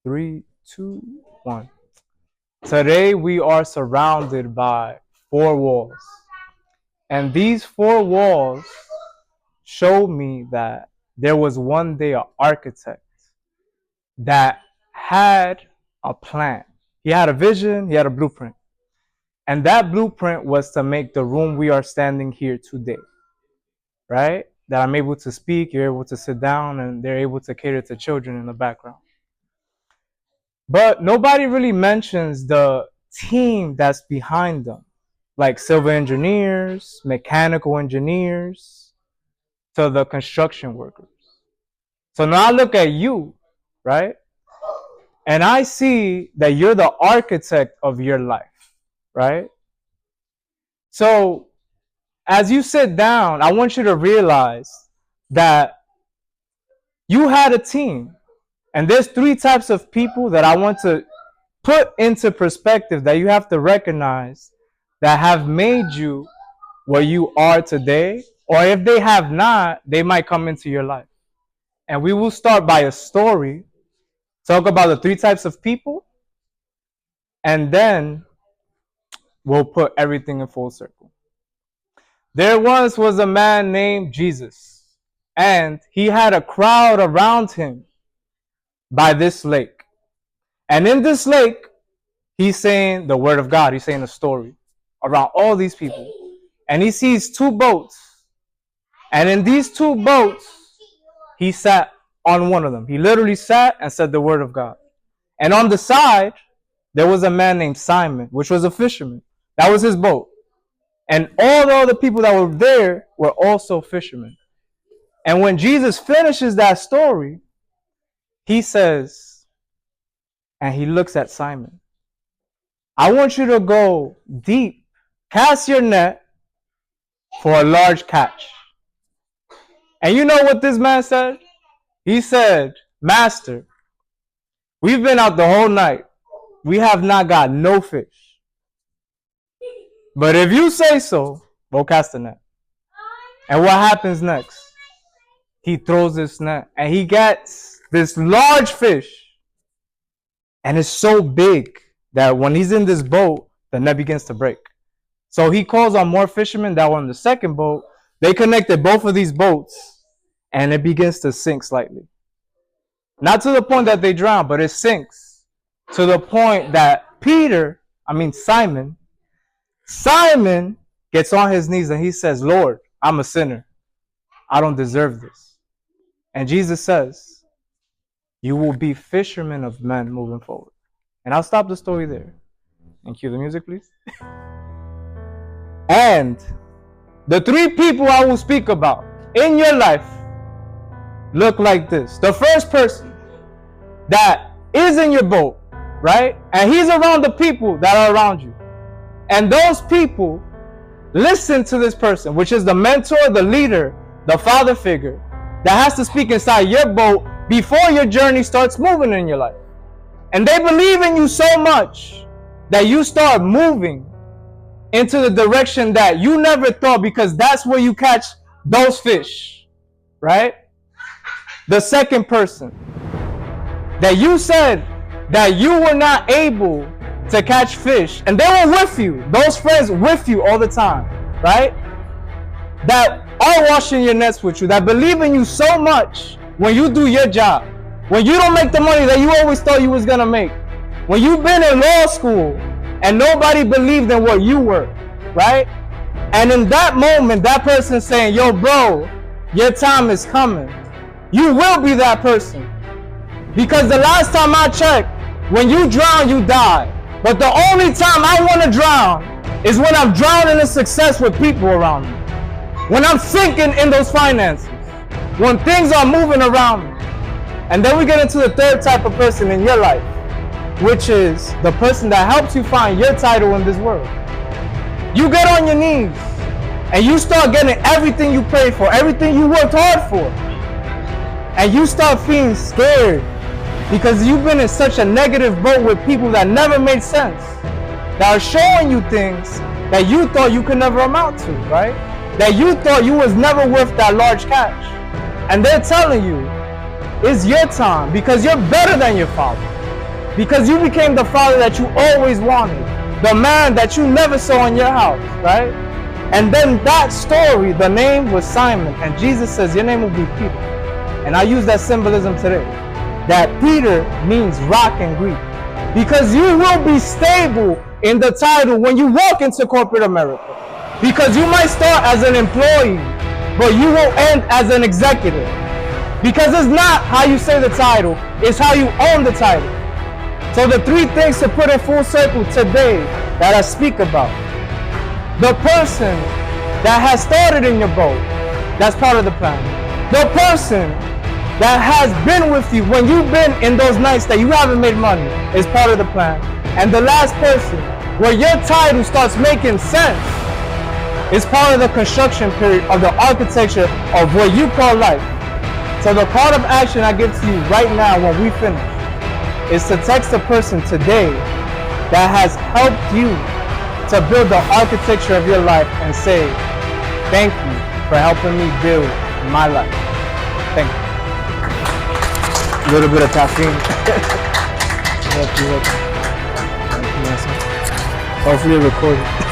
Three, two, one. Today we are surrounded by four walls. And these four walls show me that there was one day an architect that had a plan. He had a vision, he had a blueprint. And that blueprint was to make the room we are standing here today, right? That I'm able to speak, you're able to sit down, and they're able to cater to children in the background. But nobody really mentions the team that's behind them, like civil engineers, mechanical engineers, to the construction workers. So now I look at you, right? And I see that you're the architect of your life, right? So as you sit down, I want you to realize that you had a team. And there's three types of people that I want to put into perspective that you have to recognize that have made you what you are today. Or if they have not, they might come into your life. And we will start by a story, talk about the three types of people, and then we'll put everything in full circle. There once was a man named Jesus, and he had a crowd around him by this lake. And in this lake, he's saying the word of God. He's saying a story around all these people. And he sees two boats. And in these two boats, he sat on one of them. He literally sat and said the word of God. And on the side, there was a man named Simon, which was a fisherman. That was his boat. And all the other people that were there were also fishermen. And when Jesus finishes that story, he says, and he looks at Simon, I want you to go deep, cast your net for a large catch. And you know what this man said? He said, Master, we've been out the whole night. We have not got no fish. But if you say so, go cast the net. And what happens next? He throws this net and he gets this large fish. And it's so big that when he's in this boat, the net begins to break. So he calls on more fishermen that were on the second boat. They connected both of these boats and it begins to sink slightly. Not to the point that they drown, but it sinks to the point that Simon gets on his knees and he says, Lord, I'm a sinner. I don't deserve this. And Jesus says, you will be fishermen of men moving forward. And I'll stop the story there. And cue the music, please. And the three people I will speak about in your life look like this. The first person that is in your boat, right? And he's around the people that are around you. And those people listen to this person, which is the mentor, the leader, the father figure that has to speak inside your boat before your journey starts moving in your life. And they believe in you so much that you start moving into the direction that you never thought, because that's where you catch those fish, right? The second person that you said that you were not able to catch fish, and they were with you, those friends with you all the time, right? That are washing your nets with you, that believe in you so much when you do your job, when you don't make the money that you always thought you was gonna make, when you've been in law school and nobody believed in what you were, right? And in that moment, that person saying, yo, bro, your time is coming. You will be that person. Because the last time I checked, when you drown, you die. But the only time I want to drown is when I'm drowning in success with people around me. When I'm sinking in those finances. When things are moving around me. And then we get into the third type of person in your life, which is the person that helps you find your title in this world. You get on your knees and you start getting everything you prayed for, everything you worked hard for. And you start feeling scared because you've been in such a negative boat with people that never made sense, that are showing you things that you thought you could never amount to, right? That you thought you was never worth that large catch. And they're telling you, it's your time because you're better than your father. because you became the father that you always wanted, the man that you never saw in your house, right? And then that story, the name was Simon, and Jesus says your name will be Peter. And I use that symbolism today, that Peter means rock in Greek, because you will be stable in the title when you walk into corporate America, because you might start as an employee, but you will end as an executive, because it's not how you say the title, it's how you own the title. So the three things to put in full circle today that I speak about: the person that has started in your boat, that's part of the plan. The person that has been with you when you've been in those nights that you haven't made money is part of the plan. And the last person, where your title starts making sense, is part of the construction period of the architecture of what you call life. So the call of action I give to you right now when we finish is to text a person today that has helped you to build the architecture of your life and say, thank you for helping me build my life. Thank you. A little bit of caffeine. Hopefully recorded.